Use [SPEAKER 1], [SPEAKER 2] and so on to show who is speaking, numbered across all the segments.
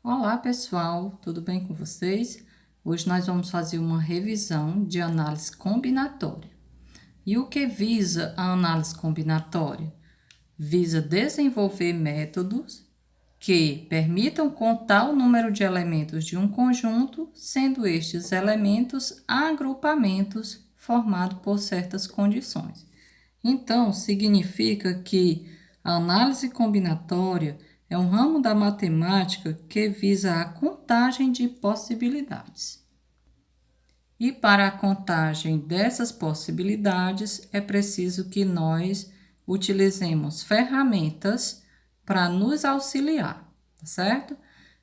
[SPEAKER 1] Olá pessoal, tudo bem com vocês? Hoje nós vamos fazer uma revisão de análise combinatória. E o que visa a análise combinatória? Visa desenvolver métodos que permitam contar o número de elementos de um conjunto, sendo estes elementos agrupamentos formados por certas condições. Então, significa que a análise combinatória é um ramo da matemática que visa a contagem de possibilidades. E para a contagem dessas possibilidades, é preciso que nós utilizemos ferramentas para nos auxiliar, tá certo?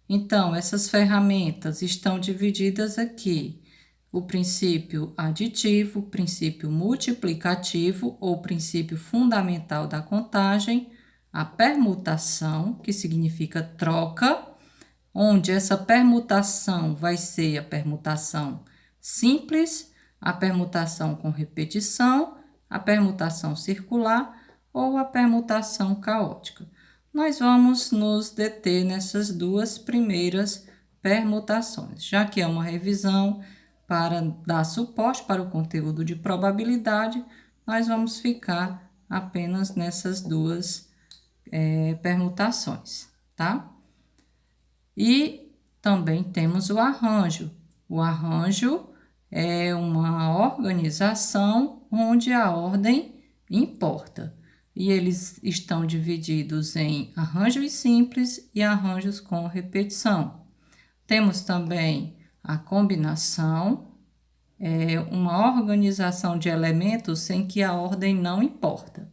[SPEAKER 1] Então, essas ferramentas estão divididas aqui: o princípio aditivo, o princípio multiplicativo ou princípio fundamental da contagem, a permutação, que significa troca, onde essa permutação vai ser a permutação simples, a permutação com repetição, a permutação circular ou a permutação caótica. Nós vamos nos deter nessas duas primeiras permutações, já que é uma revisão para dar suporte para o conteúdo de probabilidade, nós vamos ficar apenas nessas duas permutações, tá? E também temos o arranjo. O arranjo é uma organização onde a ordem importa. E eles estão divididos em arranjos simples e arranjos com repetição. Temos também a combinação, uma organização de elementos em que a ordem não importa.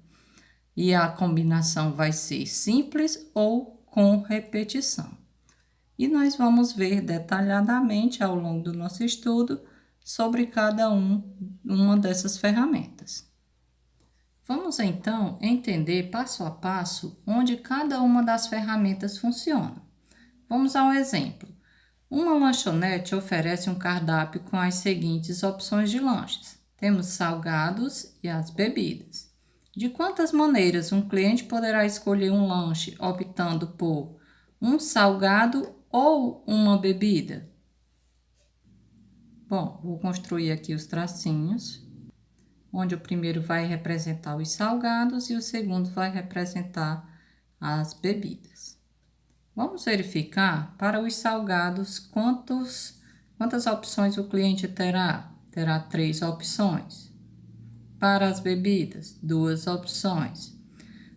[SPEAKER 1] E a combinação vai ser simples ou com repetição. E nós vamos ver detalhadamente ao longo do nosso estudo sobre cada uma dessas ferramentas. Vamos então entender passo a passo onde cada uma das ferramentas funciona. Vamos a um exemplo. Uma lanchonete oferece um cardápio com as seguintes opções de lanches. Temos salgados e as bebidas. De quantas maneiras um cliente poderá escolher um lanche optando por um salgado ou uma bebida? Bom, vou construir aqui os tracinhos, onde o primeiro vai representar os salgados e o segundo vai representar as bebidas. Vamos verificar para os salgados quantas opções o cliente terá. Terá 3 opções. Para as bebidas, 2 opções.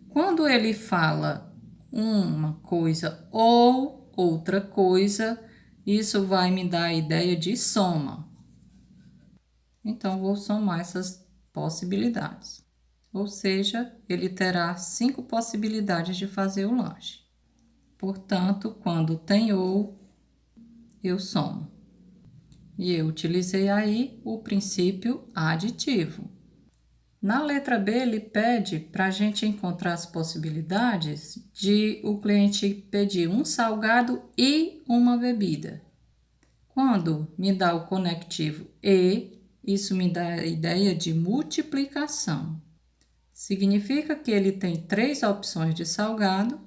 [SPEAKER 1] Quando ele fala uma coisa ou outra coisa, isso vai me dar a ideia de soma. Então, vou somar essas possibilidades. Ou seja, ele terá 5 possibilidades de fazer o lanche. Portanto, quando tem ou, eu somo. E eu utilizei aí o princípio aditivo. Na letra B, ele pede para a gente encontrar as possibilidades de o cliente pedir um salgado e uma bebida. Quando me dá o conectivo e, isso me dá a ideia de multiplicação. Significa que ele tem 3 opções de salgado,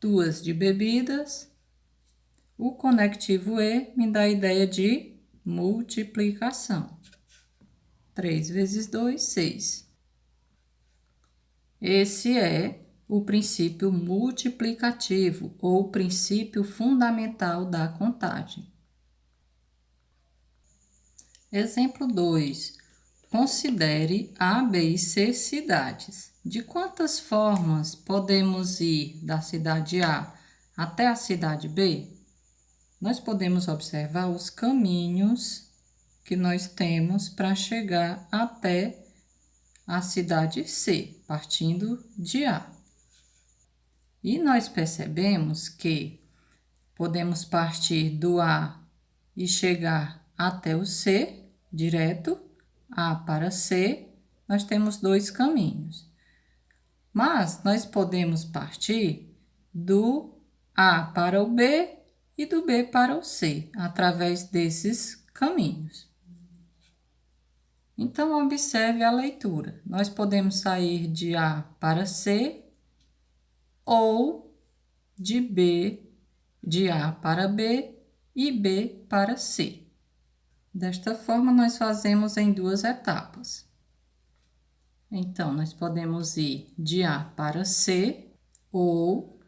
[SPEAKER 1] 2 de bebidas. O conectivo E me dá a ideia de multiplicação. 3 vezes 2, 6. Esse é o princípio multiplicativo ou princípio fundamental da contagem. Exemplo 2. Considere A, B e C cidades. De quantas formas podemos ir da cidade A até a cidade B? Nós podemos observar os caminhos que nós temos para chegar até a cidade C, partindo de A. E nós percebemos que podemos partir do A e chegar até o C, direto, A para C, nós temos 2 caminhos. Mas nós podemos partir do A para o B e do B para o C, através desses caminhos. Então, observe a leitura. Nós podemos sair de A para C ou de B de A para B e B para C. Desta forma, nós fazemos em duas etapas. Então, nós podemos ir de A para C ou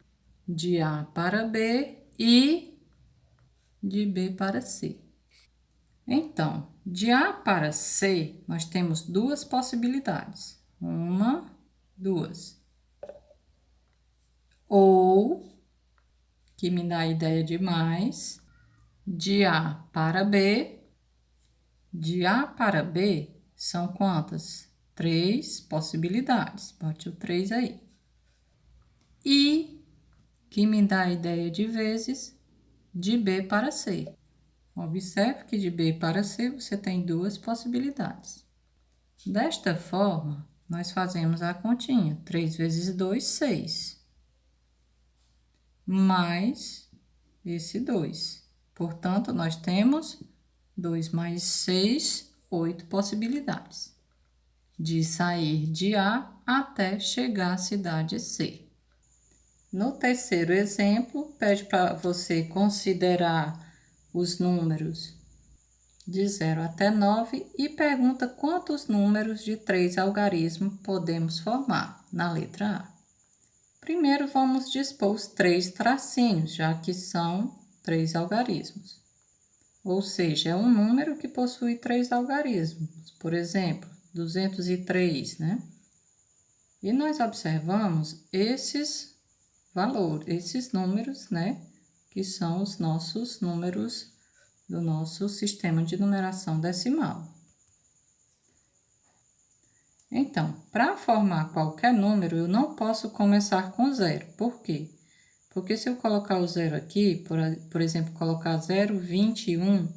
[SPEAKER 1] de A para B e de B para C. Então, de A para C, nós temos duas possibilidades. Uma, duas. Ou, que me dá a ideia de mais, de A para B. De A para B são quantas? 3 possibilidades. Bote o 3 aí. E, que me dá a ideia de vezes, de B para C. Observe que de B para C você tem duas possibilidades. Desta forma, nós fazemos a continha. 3 vezes 2, 6. Mais esse 2. Portanto, nós temos 2 mais 6, 8 possibilidades de sair de A até chegar à cidade C. No terceiro exemplo, pede para você considerar os números de 0 até 9 e pergunta quantos números de 3 algarismos podemos formar na letra A. Primeiro, vamos dispor os 3 tracinhos, já que são 3 algarismos. Ou seja, é um número que possui 3 algarismos. Por exemplo, 203, né? E nós observamos esses valores, esses números, né? Que são os nossos números do nosso sistema de numeração decimal. Então, para formar qualquer número, eu não posso começar com 0. Por quê? Porque se eu colocar o 0 aqui, por exemplo, colocar 0, 21,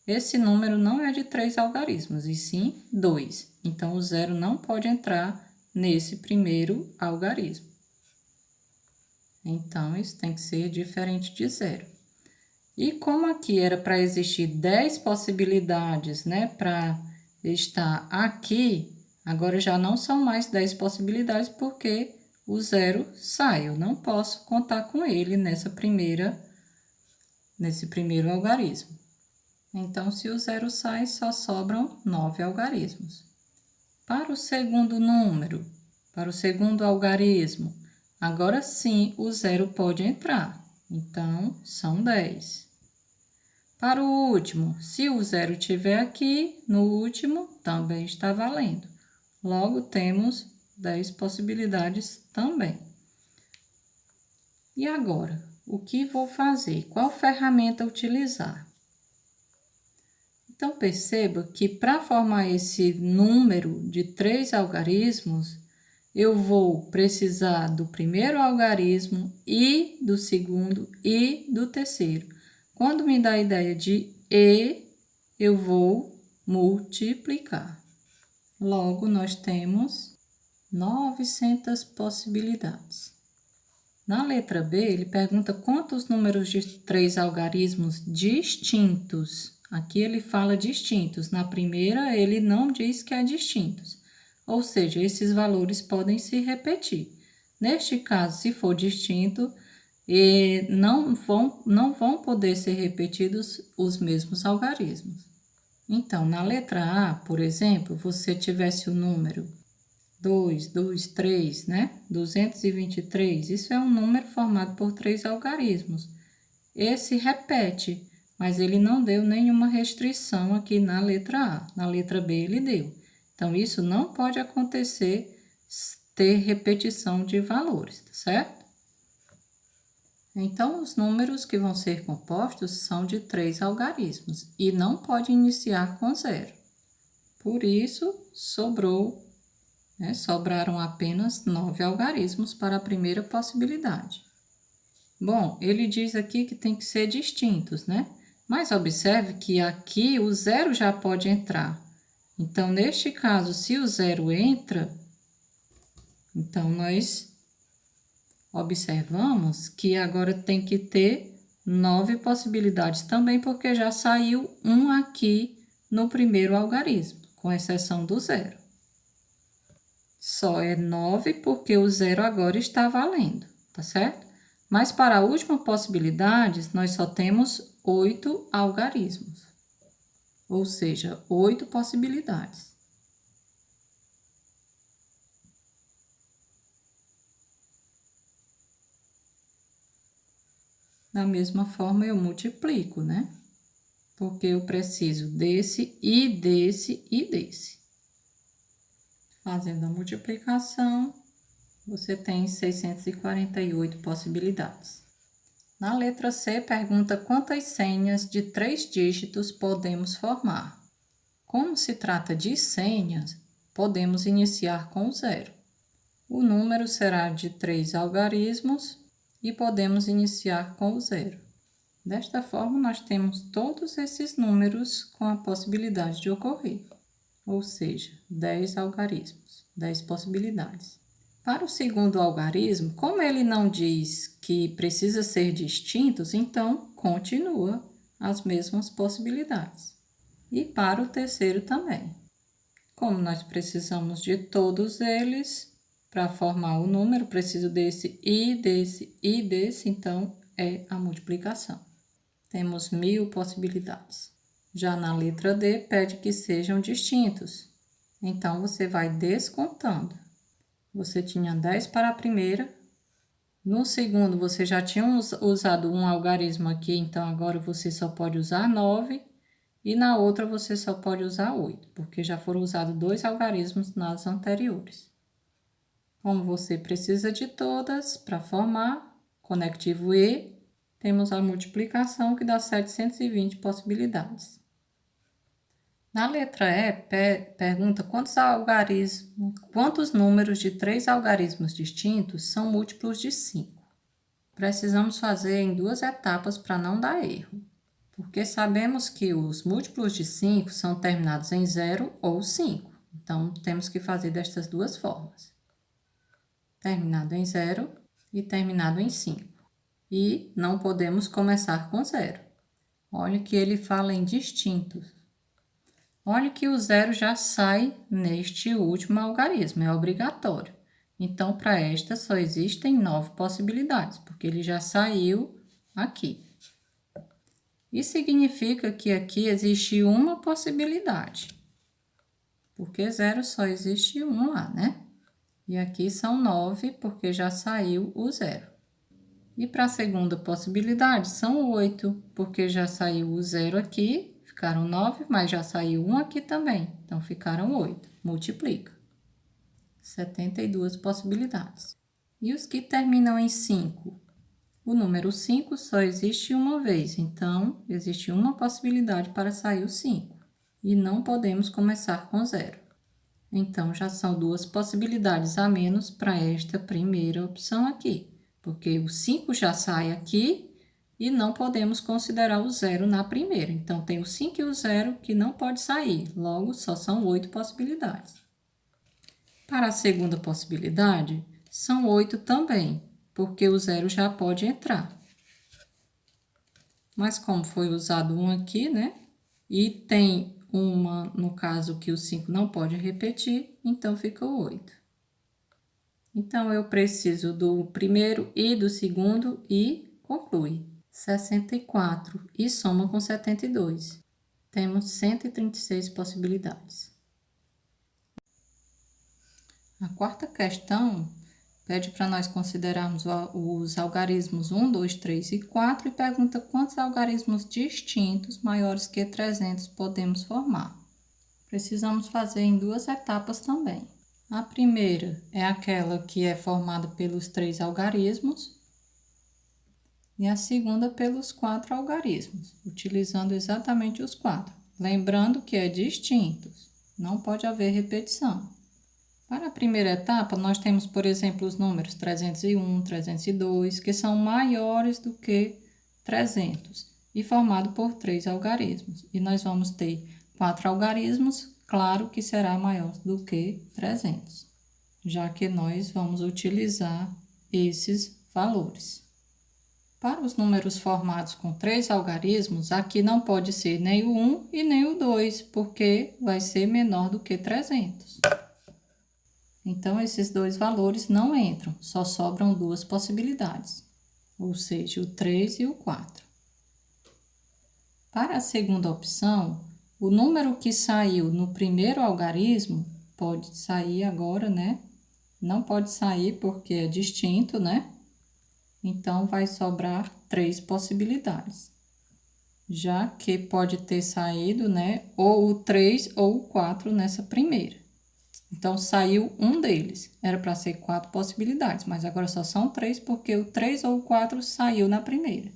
[SPEAKER 1] esse número não é de 3 algarismos, e sim 2. Então, o 0 não pode entrar nesse primeiro algarismo. Então, isso tem que ser diferente de 0. E como aqui era para existir 10 possibilidades, né, para estar aqui, agora já não são mais 10 possibilidades, porque o 0 sai. Eu não posso contar com ele nesse primeiro algarismo. Então, se o 0 sai, só sobram 9 algarismos. Para o segundo número, para o segundo algarismo, agora sim o 0 pode entrar. Então, são 10. Para o último, se o 0 estiver aqui, no último também está valendo. Logo, temos 10 possibilidades também. E agora, o que vou fazer? Qual ferramenta utilizar? Então, perceba que para formar esse número de 3 algarismos, eu vou precisar do primeiro algarismo e do segundo e do terceiro. Quando me dá a ideia de E, eu vou multiplicar. Logo, nós temos 900 possibilidades. Na letra B, ele pergunta quantos números de 3 algarismos distintos. Aqui ele fala distintos. Na primeira, ele não diz que é distintos. Ou seja, esses valores podem se repetir. Neste caso, se for distinto, não vão poder ser repetidos os mesmos algarismos. Então, na letra A, por exemplo, você tivesse o número 2, 2, 3, né? 223, isso é um número formado por 3 algarismos. Esse repete, mas ele não deu nenhuma restrição aqui na letra A. Na letra B, ele deu. Então, isso não pode acontecer, ter repetição de valores, tá certo? Então, os números que vão ser compostos são de 3 algarismos e não pode iniciar com 0. Por isso, sobraram apenas 9 algarismos para a primeira possibilidade. Bom, ele diz aqui que tem que ser distintos, né? Mas observe que aqui o 0 já pode entrar. Então, neste caso, se o 0 entra, então nós observamos que agora tem que ter 9 possibilidades também, porque já saiu um aqui no primeiro algarismo, com exceção do 0. Só é 9 porque o 0 agora está valendo, tá certo? Mas para a última possibilidade, nós só temos 8 algarismos, ou seja, 8 possibilidades. Da mesma forma, eu multiplico, né? Porque eu preciso desse e desse e desse. Fazendo a multiplicação, você tem 648 possibilidades. Na letra C, pergunta quantas senhas de 3 dígitos podemos formar. Como se trata de senhas, podemos iniciar com 0. O número será de 3 algarismos e podemos iniciar com o 0. Desta forma, nós temos todos esses números com a possibilidade de ocorrer, ou seja, 10 algarismos, 10 possibilidades. Para o segundo algarismo, como ele não diz que precisa ser distintos, então continua as mesmas possibilidades. E para o terceiro também. Como nós precisamos de todos eles, para formar o número, preciso desse e desse e desse, então é a multiplicação. Temos 1000 possibilidades. Já na letra D, pede que sejam distintos. Então, você vai descontando. Você tinha 10 para a primeira. No segundo, você já tinha usado um algarismo aqui, então agora você só pode usar 9. E na outra, você só pode usar 8, porque já foram usados 2 algarismos nas anteriores. Como você precisa de todas para formar conectivo E, temos a multiplicação que dá 720 possibilidades. Na letra E, pergunta quantos números de 3 algarismos distintos são múltiplos de 5. Precisamos fazer em 2 etapas para não dar erro, porque sabemos que os múltiplos de 5 são terminados em 0 ou 5. Então, temos que fazer destas duas formas. Terminado em 0 e terminado em 5. E não podemos começar com 0. Olha que ele fala em distintos. Olha que o 0 já sai neste último algarismo, é obrigatório. Então, para esta só existem 9 possibilidades, porque ele já saiu aqui. Isso significa que aqui existe uma possibilidade, porque 0 só existe um lá, né? E aqui são 9, porque já saiu o 0. E para a segunda possibilidade, são 8, porque já saiu o 0 aqui, ficaram 9, mas já saiu 1 aqui também, então ficaram 8. Multiplica. 72 possibilidades. E os que terminam em 5? O número 5 só existe uma vez, então existe uma possibilidade para sair o 5. E não podemos começar com 0. Então, já são 2 possibilidades a menos para esta primeira opção aqui, porque o 5 já sai aqui e não podemos considerar o 0 na primeira. Então, tem o 5 e o 0 que não pode sair, logo só são 8 possibilidades. Para a segunda possibilidade, são 8 também, porque o 0 já pode entrar. Mas como foi usado um aqui, né? E tem uma, no caso que o 5 não pode repetir, então fica o 8. Então, eu preciso do primeiro e do segundo e conclui. 64 e soma com 72. Temos 136 possibilidades. A quarta questão pede para nós considerarmos os algarismos 1, 2, 3 e 4 e pergunta quantos algarismos distintos maiores que 300 podemos formar. Precisamos fazer em 2 etapas também. A primeira é aquela que é formada pelos 3 algarismos e a segunda pelos 4 algarismos, utilizando exatamente os 4. Lembrando que é distintos, não pode haver repetição. Para a primeira etapa, nós temos, por exemplo, os números 301, 302, que são maiores do que 300 e formado por 3 algarismos. E nós vamos ter 4 algarismos, claro que será maior do que 300, já que nós vamos utilizar esses valores. Para os números formados com 3 algarismos, aqui não pode ser nem o 1 e nem o 2, porque vai ser menor do que 300. Então, esses 2 valores não entram, só sobram 2 possibilidades. ou seja, o 3 e o 4. Para a segunda opção, o número que saiu no primeiro algarismo pode sair agora, né? Não pode sair porque é distinto, né? Então, vai sobrar 3 possibilidades. Já que pode ter saído, né? Ou o 3 ou o 4 nessa primeira. Então, saiu um deles. Era para ser 4 possibilidades, mas agora só são 3 porque o 3 ou o 4 saiu na primeira.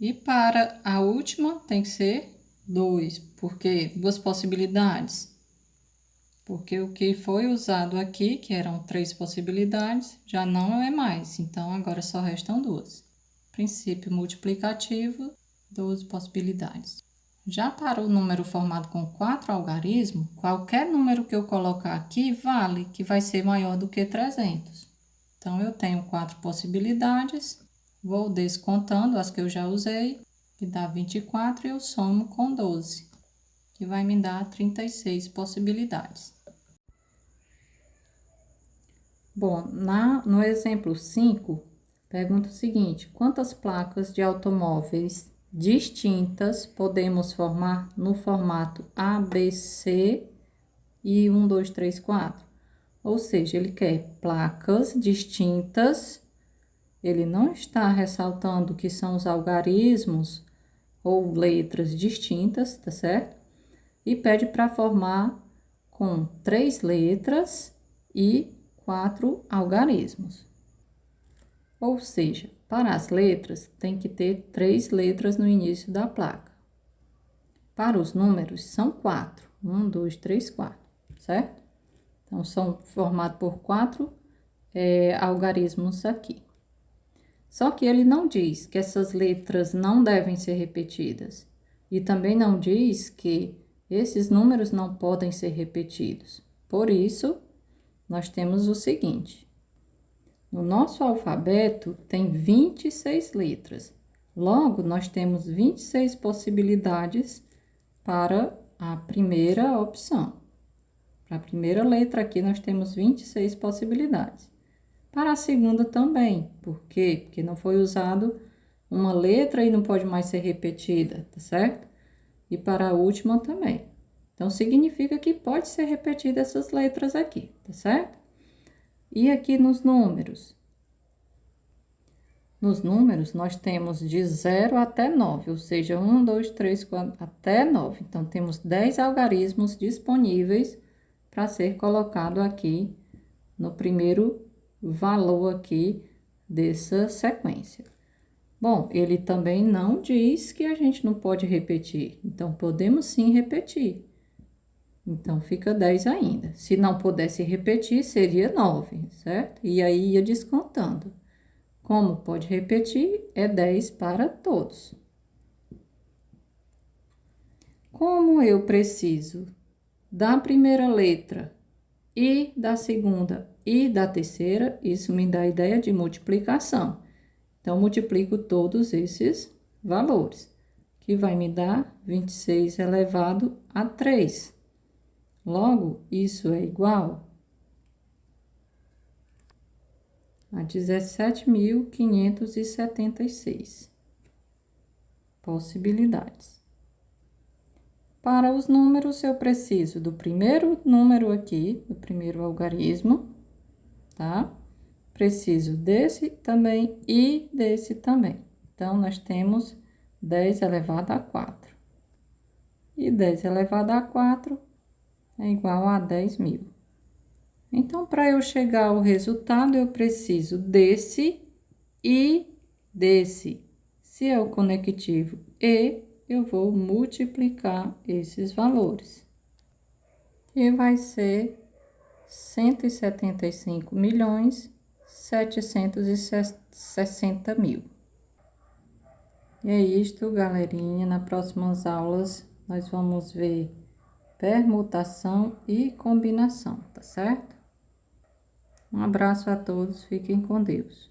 [SPEAKER 1] E para a última tem que ser 2, porque 2 possibilidades. Porque o que foi usado aqui, que eram 3 possibilidades, já não é mais. Então, agora só restam 2. Princípio multiplicativo, 12 possibilidades. Já para o número formado com 4 algarismos, qualquer número que eu colocar aqui vale, que vai ser maior do que 300. Então, eu tenho 4 possibilidades, vou descontando as que eu já usei, que dá 24, e eu somo com 12, que vai me dar 36 possibilidades. Bom, no exemplo 5, pergunta o seguinte: quantas placas de automóveis distintas podemos formar no formato ABC e 1, 2, 3, 4? Ou seja, ele quer placas distintas, ele não está ressaltando que são os algarismos ou letras distintas, tá certo? E pede para formar com 3 letras e 4 algarismos. Ou seja, para as letras, tem que ter 3 letras no início da placa. Para os números, são 4. 1, 2, 3, 4, certo? Então, são formados por 4 algarismos aqui. Só que ele não diz que essas letras não devem ser repetidas. E também não diz que esses números não podem ser repetidos. Por isso, nós temos o seguinte: no nosso alfabeto tem 26 letras. Logo, nós temos 26 possibilidades para a primeira opção. Para a primeira letra aqui, nós temos 26 possibilidades. Para a segunda também. Por quê? Porque não foi usado uma letra e não pode mais ser repetida, tá certo? E para a última também. Então, significa que pode ser repetida essas letras aqui, tá certo? E aqui nos números? Nos números, nós temos de 0 até 9, ou seja, 1, 2, 3, 4, até 9. Então, temos 10 algarismos disponíveis para ser colocado aqui no primeiro valor aqui dessa sequência. Bom, ele também não diz que a gente não pode repetir, então podemos sim repetir. Então, fica 10 ainda. Se não pudesse repetir, seria 9, certo? E aí ia descontando. Como pode repetir, é 10 para todos. Como eu preciso da primeira letra e da segunda e da terceira, isso me dá a ideia de multiplicação. Então, multiplico todos esses valores, que vai me dar 26 elevado a 3. Logo, isso é igual a 17.576 possibilidades. Para os números, eu preciso do primeiro número aqui, do primeiro algarismo, tá? Preciso desse também e desse também. Então, nós temos 10 elevado a 4. E 10 elevado a 4 é igual a 10.000. Então, para eu chegar ao resultado, eu preciso desse e desse. Se é o conectivo e, eu vou multiplicar esses valores. E vai ser 175.760.000. E é isto, galerinha. Nas próximas aulas, nós vamos ver permutação e combinação, tá certo? Um abraço a todos, fiquem com Deus.